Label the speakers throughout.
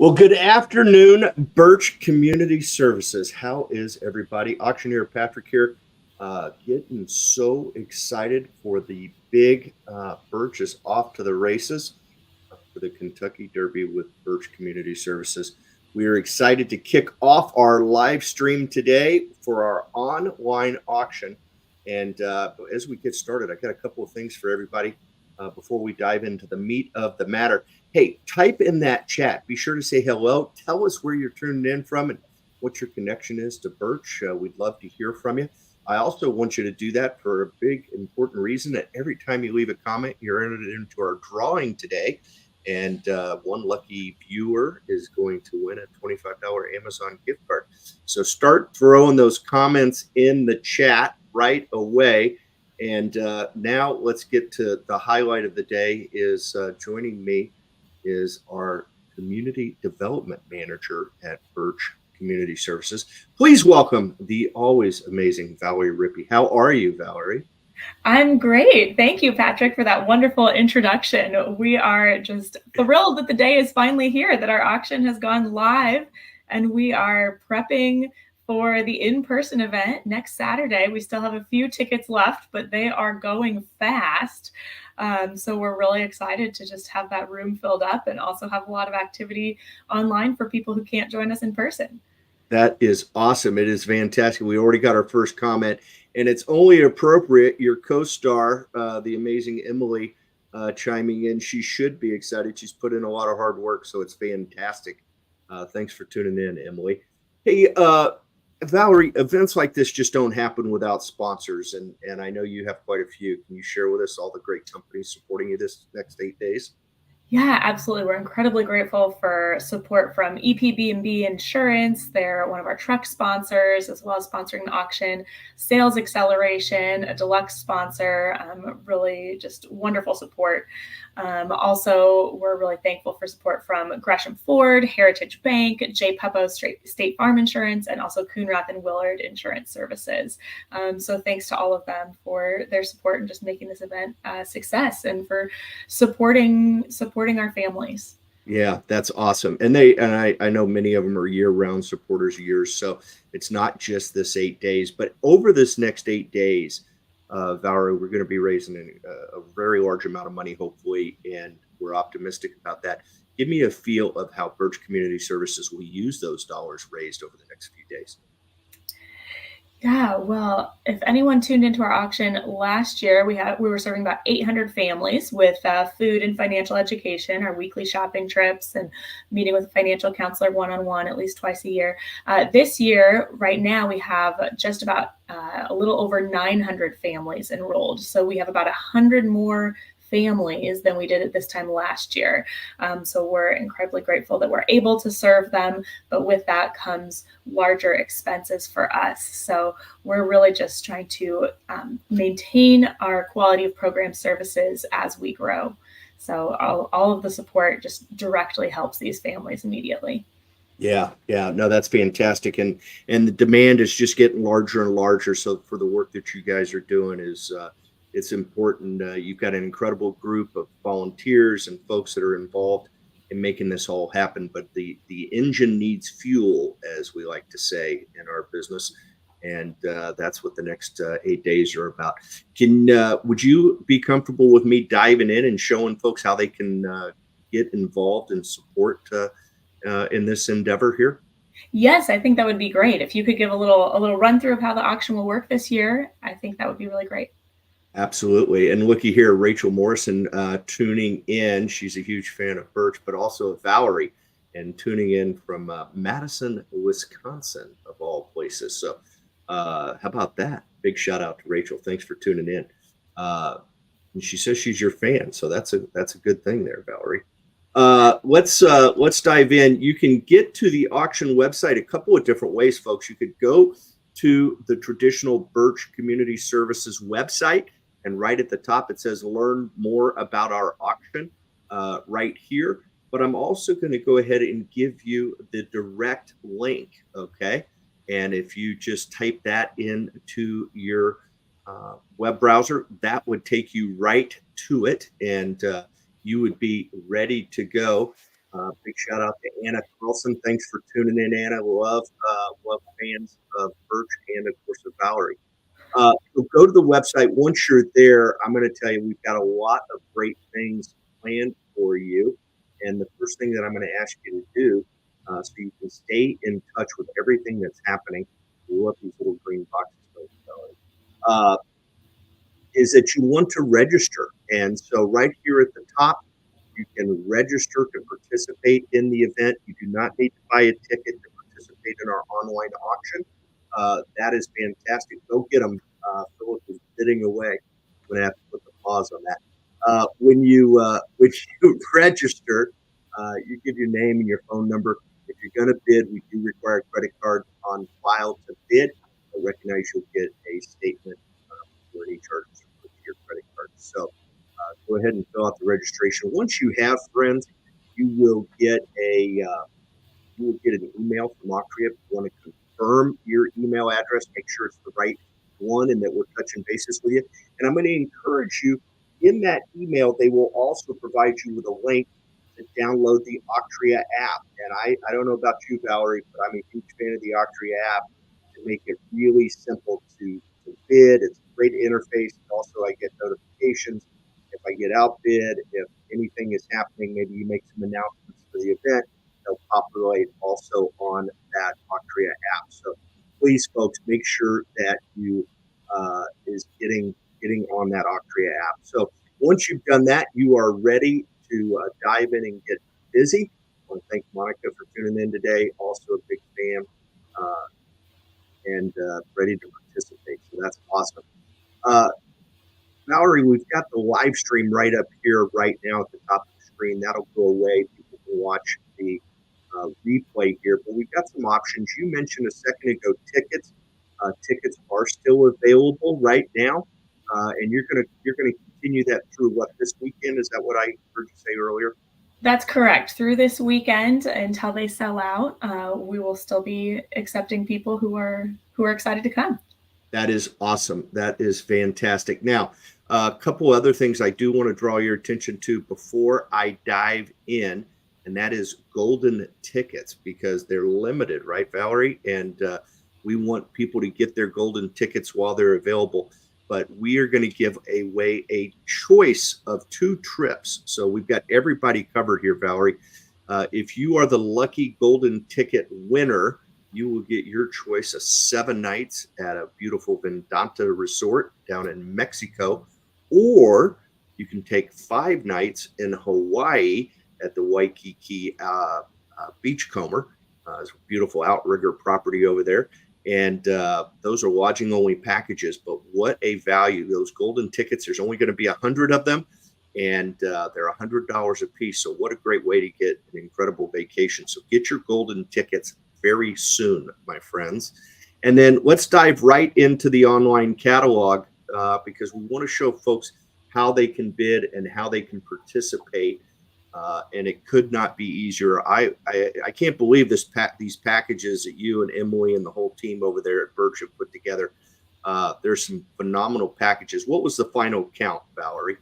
Speaker 1: Well, good afternoon, Birch Community Services. How is everybody? Auctioneer Patrick here, getting so excited for the big Birch is off to the races for the Kentucky Derby with Birch Community Services. We are excited to kick off our live stream today for our online auction. And as we get started, I got a couple of things for everybody before we dive into the meat of the matter. Hey, type in that chat. Be sure to say hello. Tell us where you're tuning in from and what your connection is to Birch. We'd love to hear from you. I also want you to do that for a big, important reason that every time you leave a comment, you're entered into our drawing today. And one lucky viewer is going to win a $25 Amazon gift card. So start throwing those comments in the chat right away. And now let's get to the highlight of the day. Is joining me is our community development manager at Birch Community Services. Please welcome the always amazing Valerie Rippey. How are you, Valerie?
Speaker 2: I'm great. Thank you, Patrick, for that wonderful introduction. We are just thrilled that the day is finally here, that our auction has gone live, and we are prepping for the in-person event next Saturday. We still have a few tickets left, but they are going fast. So we're really excited to just have that room filled up and also have a lot of activity online for people who can't join us in person.
Speaker 1: That is awesome. It is fantastic. We already got our first comment, and it's only appropriate your co-star, the amazing Emily, chiming in. She should be excited. She's put in a lot of hard work, so it's fantastic. Thanks for tuning in, Emily. Hey, Valerie, events like this just don't happen without sponsors, and I know you have quite a few. Can you share with us all the great companies supporting you this next 8 days?
Speaker 2: Yeah, absolutely. We're incredibly grateful for support from EPB&B Insurance. They're one of our truck sponsors, as well as sponsoring the auction. Sales Acceleration, a deluxe sponsor, really just wonderful support. Also, we're really thankful for support from Gresham Ford, Heritage Bank, J. Peppo State Farm Insurance, and also Coonrath and Willard Insurance Services. So thanks to all of them for their support and just making this event a success, and for supporting our families.
Speaker 1: Yeah, that's awesome. And I know many of them are year-round supporters of yours. So it's not just this 8 days, but over this next 8 days, Valerie, we're going to be raising a very large amount of money, hopefully, and we're optimistic about that. Give me a feel of how Birch Community Services will use those dollars raised over the next few days.
Speaker 2: Yeah, well, if anyone tuned into our auction last year, we were serving about 800 families with food and financial education, our weekly shopping trips, and meeting with a financial counselor one-on-one at least twice a year. This year, right now, we have just about a little over 900 families enrolled. So we have about 100 more families than we did at this time last year. So we're incredibly grateful that we're able to serve them, but with that comes larger expenses for us. So we're really just trying to maintain our quality of program services as we grow. So all of the support just directly helps these families immediately.
Speaker 1: Yeah, no, that's fantastic, and the demand is just getting larger and larger. So for the work that you guys are doing is it's important. You've got an incredible group of volunteers and folks that are involved in making this all happen. But the engine needs fuel, as we like to say in our business, and that's what the next 8 days are about. Would you be comfortable with me diving in and showing folks how they can get involved and support in this endeavor here?
Speaker 2: Yes, I think that would be great. If you could give a little run through of how the auction will work this year, I think that would be really great.
Speaker 1: Absolutely. And looky here, Rachel Morrison tuning in. She's a huge fan of Birch, but also of Valerie, and tuning in from Madison, Wisconsin, of all places. So how about that? Big shout out to Rachel. Thanks for tuning in. And she says she's your fan. So that's a good thing there, Valerie. Let's dive in. You can get to the auction website a couple of different ways, folks. You could go to the traditional Birch Community Services website, and right at the top it says learn more about our auction right here. But I'm also going to go ahead and give you the direct link, okay? And if you just type that into your web browser, that would take you right to it, and you would be ready to go. Big shout out to Anna Carlson. Thanks for tuning in, Anna. Love fans of Birch and of course of Valerie. So go to the website. Once you're there, I'm going to tell you we've got a lot of great things planned for you. And the first thing that I'm going to ask you to do, so you can stay in touch with everything that's happening, pull up these little green boxes, is that you want to register. And so right here at the top, you can register to participate in the event. You do not need to buy a ticket to participate in our online auction. That is fantastic. Go get them. Philip is bidding away. I'm going to have to put the pause on that. When you register, you give your name and your phone number. If you're going to bid, we do require a credit card on file to bid. I recognize you'll get a statement for any charges for your credit card. So go ahead and fill out the registration. Once you have friends, you will get an email from Octria. If you want to confirm your email address, make sure it's the right one and that we're touching bases with you. And I'm going to encourage you in that email, they will also provide you with a link to download the Octria app. And I don't know about you, Valerie, but I'm a huge fan of the Octria app to make it really simple to bid. It's a great interface. Also, I get notifications if I get outbid, if anything is happening, maybe you make some announcements for the event, they'll populate also on that Octria app. So please, folks, make sure that you is getting on that Octria app. So once you've done that, you are ready to dive in and get busy. I want to thank Monica for tuning in today. Also a big fan and ready to participate. So that's awesome. Valerie, we've got the live stream right up here right now at the top of the screen. That'll go away. People can watch the replay here, but we've got some options. You mentioned a second ago tickets. Tickets are still available right now, and you're gonna continue that through what, this weekend? Is that what I heard you say earlier?
Speaker 2: That's correct. Through this weekend until they sell out, we will still be accepting people who are excited to come.
Speaker 1: That is awesome. That is fantastic. Now, a couple other things I do want to draw your attention to before I dive in, and that is golden tickets, because they're limited, right, Valerie? And we want people to get their golden tickets while they're available. But we are going to give away a choice of 2 trips. So we've got everybody covered here, Valerie. If you are the lucky golden ticket winner, you will get your choice of 7 nights at a beautiful Vedanta resort down in Mexico, or you can take 5 nights in Hawaii at the Waikiki Beachcomber. It's a beautiful outrigger property over there. And those are lodging only packages, but what a value. Those golden tickets, there's only going to be 100 of them, and they're $100 a piece. So what a great way to get an incredible vacation. So get your golden tickets very soon, my friends. And then let's dive right into the online catalog because we want to show folks how they can bid and how they can participate. And it could not be easier. I can't believe these packages that you and Emily and the whole team over there at Birch have put together. There's some phenomenal packages. What was the final count, Valerie?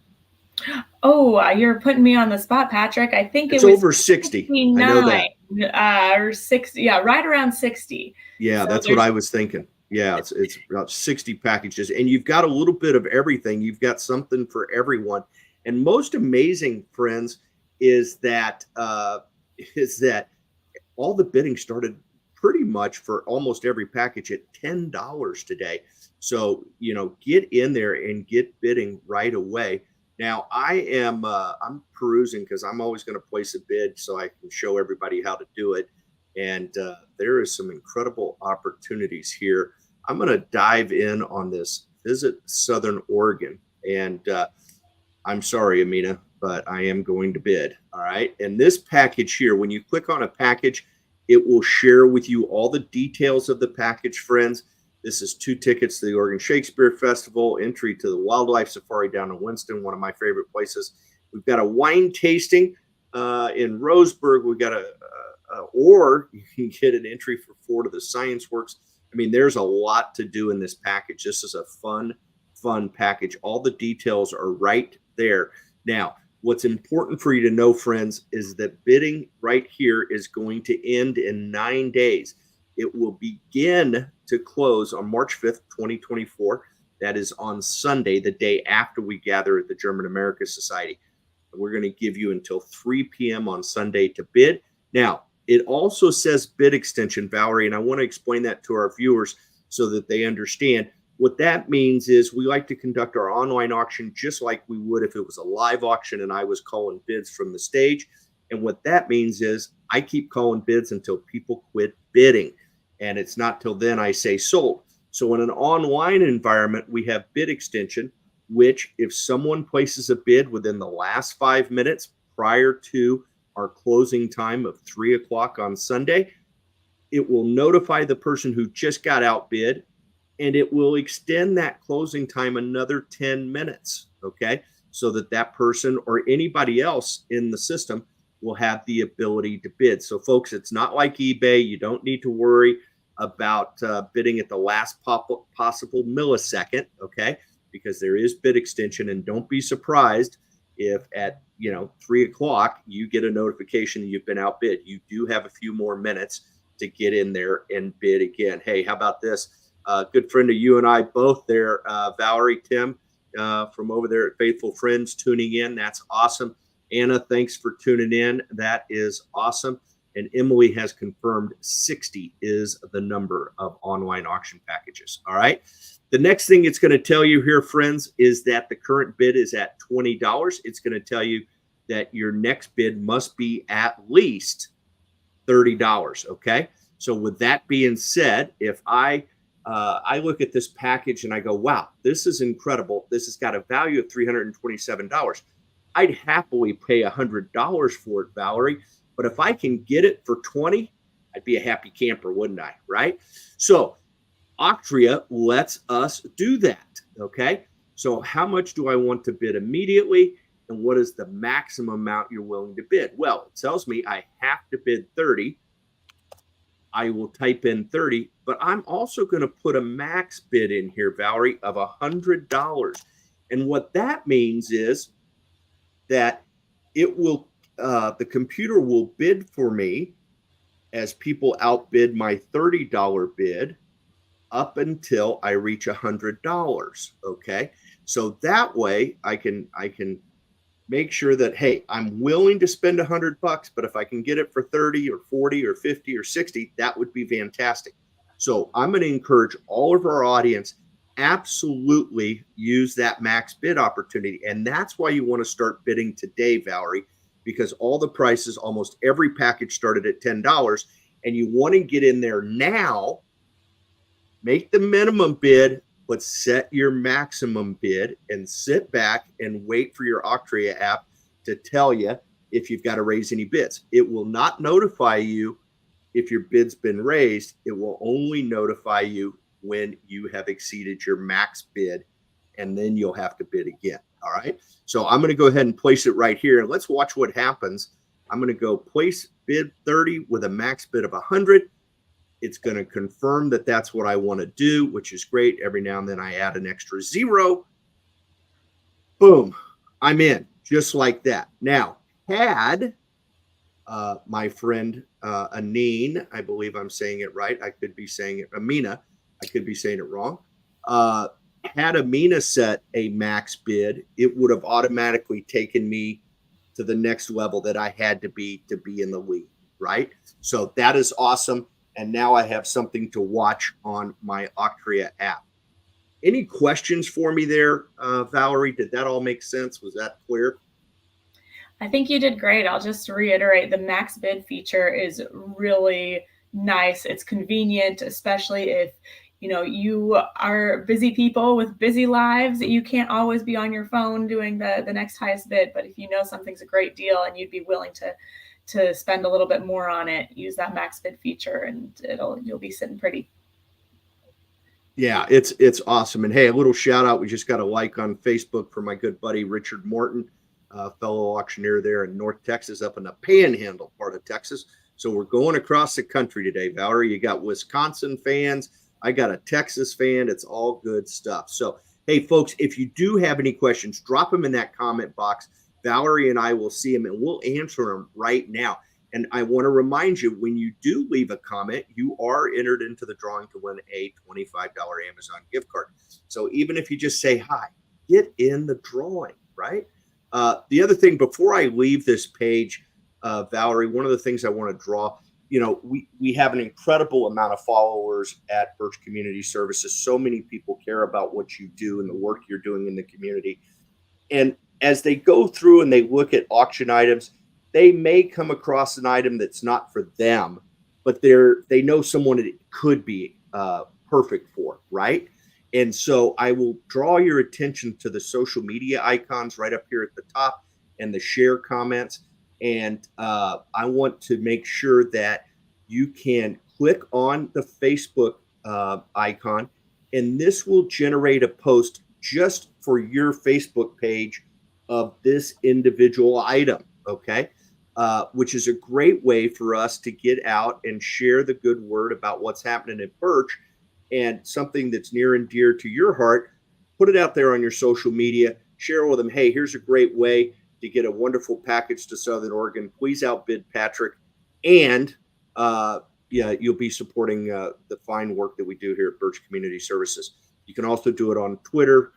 Speaker 2: Oh, you're putting me on the spot, Patrick. I think
Speaker 1: it's
Speaker 2: it was
Speaker 1: over 60.
Speaker 2: 59,
Speaker 1: I know that.
Speaker 2: Or 60. Yeah, right around 60.
Speaker 1: Yeah,
Speaker 2: so
Speaker 1: that's what I was thinking. Yeah, it's about 60 packages, and you've got a little bit of everything. You've got something for everyone. And most amazing, friends, is that all the bidding started pretty much for almost every package at $10 today. So, get in there and get bidding right away. Now, I'm perusing because I'm always going to place a bid so I can show everybody how to do it. And there is some incredible opportunities here. I'm going to dive in on this Visit Southern Oregon. And I'm sorry, Amina, but I am going to bid. All right. And this package here, when you click on a package, it will share with you all the details of the package, friends. This is 2 tickets to the Oregon Shakespeare Festival, entry to the Wildlife Safari down in Winston, one of my favorite places. We've got a wine tasting in Roseburg. We've got or you can get an entry for 4 to the Science Works. I mean, there's a lot to do in this package. This is a fun package. All the details are right there. Now, What's important for you to know, friends, is that bidding right here is going to end in 9 days. It will begin to close on March 5th, 2024. That is on Sunday, the day after we gather at the German America Society. We're going to give you until 3 p.m. on Sunday to bid. Now, it also says bid extension, Valerie, and I want to explain that to our viewers so that they understand. What that means is we like to conduct our online auction just like we would if it was a live auction and I was calling bids from the stage. And what that means is I keep calling bids until people quit bidding. And it's not till then I say sold. So in an online environment, we have bid extension, which if someone places a bid within the last 5 minutes prior to our closing time of 3 o'clock on Sunday, it will notify the person who just got outbid, and it will extend that closing time another 10 minutes, okay? So that that person or anybody else in the system will have the ability to bid. So folks, it's not like eBay. You don't need to worry about bidding at the last possible millisecond, okay? Because there is bid extension, and don't be surprised if at 3 o'clock you get a notification that you've been outbid. You do have a few more minutes to get in there and bid again. Hey, how about this? Good friend of you and I both there, Valerie, Tim, from over there at Faithful Friends tuning in. That's awesome. Anna, thanks for tuning in. That is awesome. And Emily has confirmed 60 is the number of online auction packages. All right. The next thing it's going to tell you here, friends, is that the current bid is at $20. It's going to tell you that your next bid must be at least $30. Okay. So with that being said, if I look at this package and I go, wow, this is incredible. This has got a value of $327. I'd happily pay $100 for it, Valerie. But if I can get it for 20, I'd be a happy camper, wouldn't I? Right? So Octria lets us do that. Okay. So how much do I want to bid immediately? And what is the maximum amount you're willing to bid? Well, it tells me I have to bid 30. I will type in 30, but I'm also going to put a max bid in here, Valerie, of $100. And what that means is that it will, the computer will bid for me as people outbid my $30 bid up until I reach $100. Okay. So that way I can make sure that, hey, I'm willing to spend $100, but if I can get it for 30 or 40 or 50 or 60, that would be fantastic. So I'm going to encourage all of our audience, absolutely use that max bid opportunity. And that's why you want to start bidding today, Valerie, because all the prices, almost every package started at $10, and you want to get in there now, make the minimum bid, but set your maximum bid and sit back and wait for your Octria app to tell you if you've got to raise any bids. It will not notify you if your bid's been raised. It will only notify you when you have exceeded your max bid, and then you'll have to bid again. All right. So I'm going to go ahead and place it right here, and let's watch what happens. I'm going to go place bid 30 with a max bid of 100. It's going to confirm that that's what I want to do, which is great. Every now and then I add an extra zero. Boom. I'm in just like that. Now, had my friend Anine, I believe I'm saying it right. I could be saying it, Amina. I could be saying it wrong. Had Amina set a max bid, it would have automatically taken me to the next level that I had to be in the lead, right? So that is awesome. And now I have something to watch on my Octria app. Any questions for me there, Valerie? Did that all make sense? Was that clear?
Speaker 2: I think you did great. I'll just reiterate, the max bid feature is really nice. It's convenient, especially if you are busy people with busy lives. You can't always be on your phone doing the next highest bid. But if you know something's a great deal and you'd be willing to spend a little bit more on it, use that max bid feature, and you'll be sitting pretty.
Speaker 1: Yeah, it's awesome. And hey, a little shout out. We just got a like on Facebook for my good buddy Richard Morton, fellow auctioneer there in North Texas, up in the Panhandle part of Texas. So we're going across the country today, Valerie. You got Wisconsin fans. I got a Texas fan. It's all good stuff. So hey, folks, if you do have any questions, drop them in that comment box. Valerie and I will see them and we'll answer them right now. And I want to remind you, when you do leave a comment, you are entered into the drawing to win a $25 Amazon gift card. So even if you just say hi, get in the drawing, right? The other thing, before I leave this page, Valerie, one of the things I want to draw, we have an incredible amount of followers at Birch Community Services. So many people care about what you do and the work you're doing in the community. And as they go through and they look at auction items, they may come across an item that's not for them, but they know someone it could be perfect for, right? And so I will draw your attention to the social media icons right up here at the top and the share comments. And I want to make sure that you can click on the Facebook icon, and this will generate a post just for your Facebook page of this individual item. Okay. Which is a great way for us to get out and share the good word about what's happening at Birch, and something that's near and dear to your heart. Put it out there on your social media, share with them. Hey, here's a great way to get a wonderful package to Southern Oregon. Please outbid Patrick. And yeah, you'll be supporting the fine work that we do here at Birch Community Services. You can also do it on Twitter.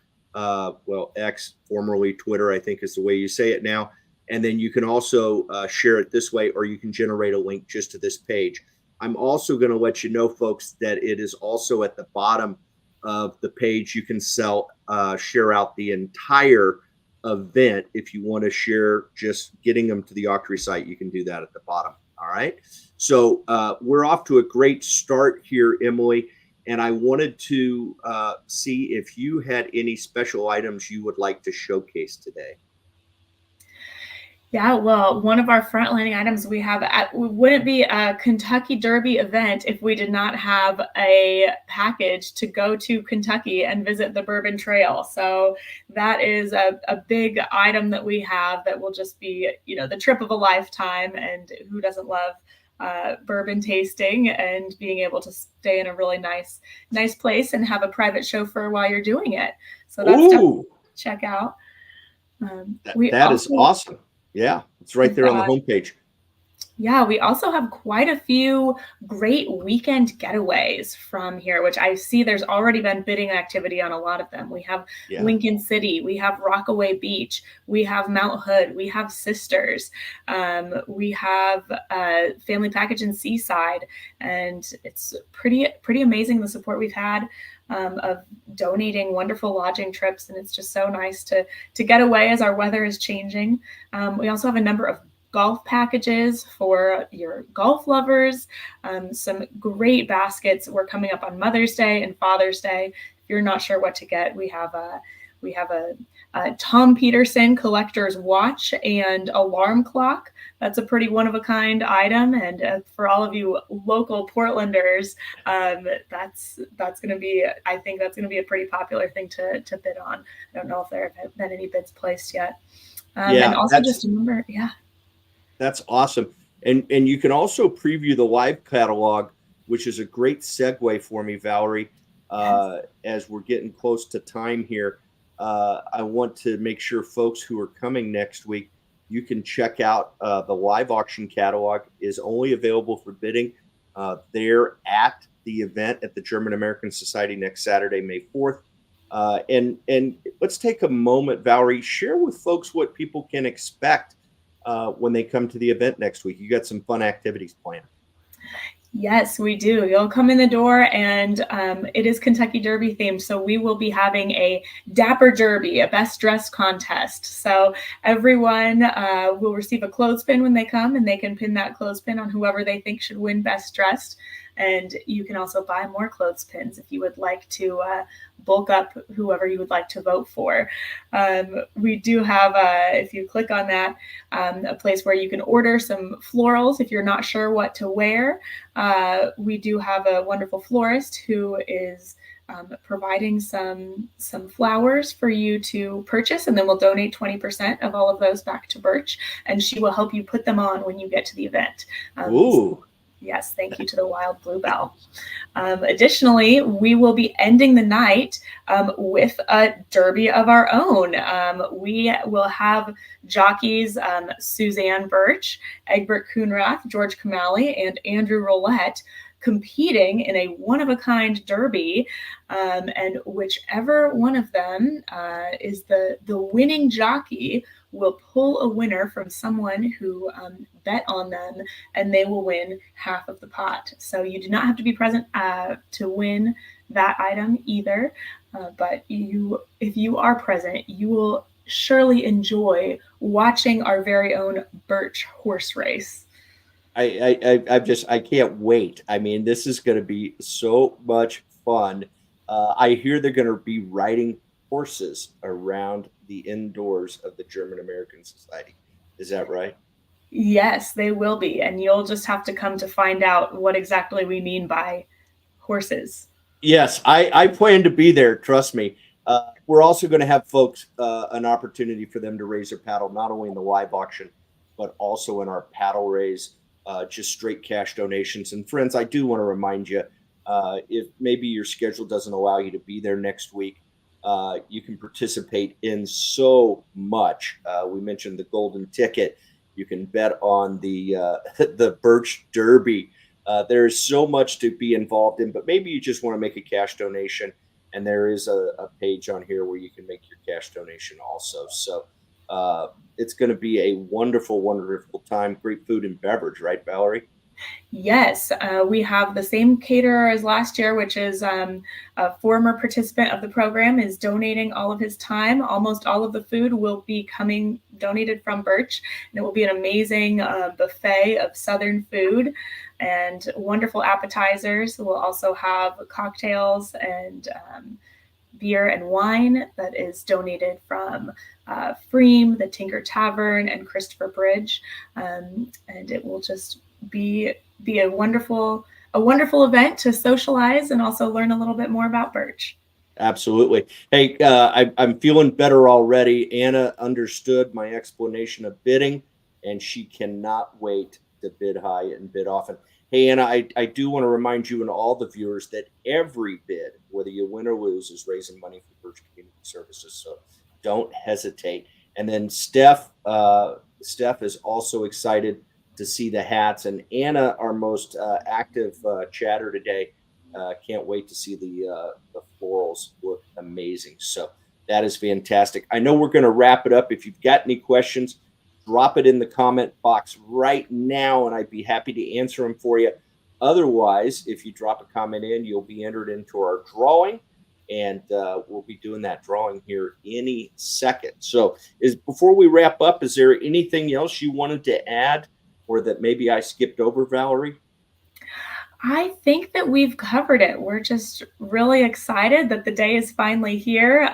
Speaker 1: X, formerly Twitter, I think is the way you say it now. And then you can also share it this way, or you can generate a link just to this page. I'm also going to let you know, folks, that it is also at the bottom of the page. You can share out the entire event. If you want to share just getting them to the auctioneer site, you can do that at the bottom. All right. So we're off to a great start here, Emily. And I wanted to see if you had any special items you would like to showcase today.
Speaker 2: Yeah, well, one of our frontlining items we have wouldn't be a Kentucky Derby event if we did not have a package to go to Kentucky and visit the Bourbon Trail. So that is a big item that we have that will just be, the trip of a lifetime. And who doesn't love bourbon tasting and being able to stay in a really nice place and have a private chauffeur while you're doing it. So that's definitely check out.
Speaker 1: That is awesome. Yeah, it's right there on the homepage.
Speaker 2: Yeah, we also have quite a few great weekend getaways from here, which I see there's already been bidding activity on a lot of them. We have Lincoln City, we have Rockaway Beach, we have Mount Hood, we have Sisters, we have Family Package in Seaside, and it's pretty amazing the support we've had of donating wonderful lodging trips, and it's just so nice to get away as our weather is changing. We also have a number of golf packages for your golf lovers, some great baskets. We're coming up on Mother's Day and Father's Day. If you're not sure what to get, we have a Tom Peterson collector's watch and alarm clock. That's a pretty one-of-a-kind item, and for all of you local Portlanders, that's going to be, I think that's going to be a pretty popular thing to bid on. I don't know if there have been any bids placed yet. And also just remember,
Speaker 1: that's awesome. And you can also preview the live catalog, which is a great segue for me, Valerie. As we're getting close to time here, I want to make sure folks who are coming next week, you can check out the live auction catalog is only available for bidding there at the event at the German American Society next Saturday, May 4th. And let's take a moment, Valerie, share with folks what people can expect when they come to the event next week. You got some fun activities planned.
Speaker 2: Yes, we do. You'll come in the door, and it is Kentucky Derby themed. So we will be having a Dapper Derby, a best dressed contest. So everyone will receive a clothespin when they come, and they can pin that clothespin on whoever they think should win best dressed. And you can also buy more clothespins if you would like to bulk up whoever you would like to vote for. We do have, if you click on that, a place where you can order some florals if you're not sure what to wear. We do have a wonderful florist who is providing some flowers for you to purchase, and then we'll donate 20% of all of those back to Birch, and she will help you put them on when you get to the event.
Speaker 1: Ooh.
Speaker 2: Yes, thank you to the wild bluebell. Additionally, we will be ending the night with a derby of our own. We will have jockeys Suzanne Birch, Egbert Coonrath, George Kamali, and Andrew Roulette competing in a one-of-a-kind derby, and whichever one of them is the winning jockey will pull a winner from someone who bet on them, and they will win half of the pot. So you do not have to be present to win that item either, but if you are present, you will surely enjoy watching our very own Birch horse race.
Speaker 1: I can't wait. I mean, this is going to be so much fun. I hear they're going to be riding horses around the indoors of the German American Society. Is that right?
Speaker 2: Yes, they will be, and you'll just have to come to find out what exactly we mean by horses.
Speaker 1: Yes, I plan to be there. Trust me. We're also going to have folks an opportunity for them to raise their paddle, not only in the live auction, but also in our paddle raise, just straight cash donations. And friends, I do want to remind you, if maybe your schedule doesn't allow you to be there next week, you can participate in so much. We mentioned the golden ticket. You can bet on the the Birch Derby. There is so much to be involved in, but maybe you just want to make a cash donation. And there is a page on here where you can make your cash donation also. So it's going to be a wonderful, wonderful time. Great food and beverage, right, Valerie?
Speaker 2: Yes, we have the same caterer as last year, which is a former participant of the program is donating all of his time. Almost all of the food will be coming donated from Birch, and it will be an amazing buffet of Southern food and wonderful appetizers. We'll also have cocktails and beer and wine that is donated from Freem, the Tinker Tavern, and Christopher Bridge, and it will just be a wonderful event to socialize and also learn a little bit more about Birch.
Speaker 1: Absolutely. Hey, I'm feeling better already. Anna understood my explanation of bidding, and she cannot wait to bid high and bid often. Hey, Anna, I do want to remind you and all the viewers that every bid, whether you win or lose, is raising money for Birch Community Services. So don't hesitate. And then Steph is also excited to see the hats. And Anna, our most active chatter today, can't wait to see the florals look amazing. So that is fantastic. I know we're going to wrap it up. If you've got any questions, drop it in the comment box right now, and I'd be happy to answer them for you. Otherwise, if you drop a comment in, you'll be entered into our drawing, and we'll be doing that drawing here any second. So, before we wrap up, is there anything else you wanted to add, or that maybe I skipped over, Valerie?
Speaker 2: I think that we've covered it. We're just really excited that the day is finally here.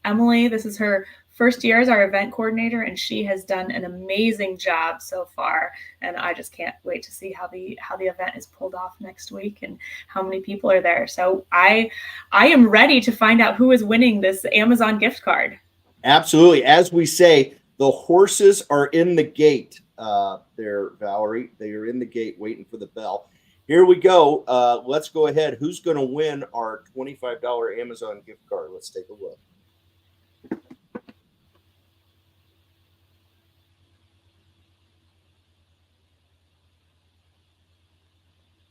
Speaker 2: Emily, this is her first year as our event coordinator, and she has done an amazing job so far. And I just can't wait to see how the event is pulled off next week and how many people are there. So I am ready to find out who is winning this Amazon gift card.
Speaker 1: Absolutely. As we say, the horses are in the gate there, Valerie. They are in the gate waiting for the bell. Here we go. Let's go ahead. Who's going to win our $25 Amazon gift card? Let's take a look.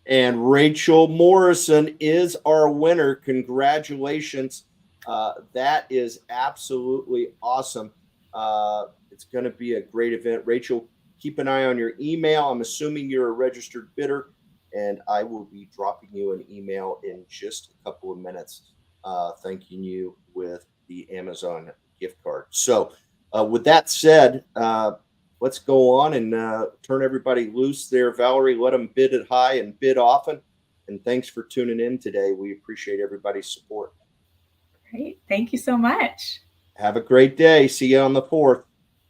Speaker 1: And Rachel Morrison is our winner. Congratulations. That is absolutely awesome. It's going to be a great event. Rachel, keep an eye on your email. I'm assuming you're a registered bidder, and I will be dropping you an email in just a couple of minutes, thanking you with the Amazon gift card. So, with that said, let's go on and turn everybody loose there. Valerie, let them bid it high and bid often. And thanks for tuning in today. We appreciate everybody's support.
Speaker 2: Great. Thank you so much.
Speaker 1: Have a great day. See you on the 4th.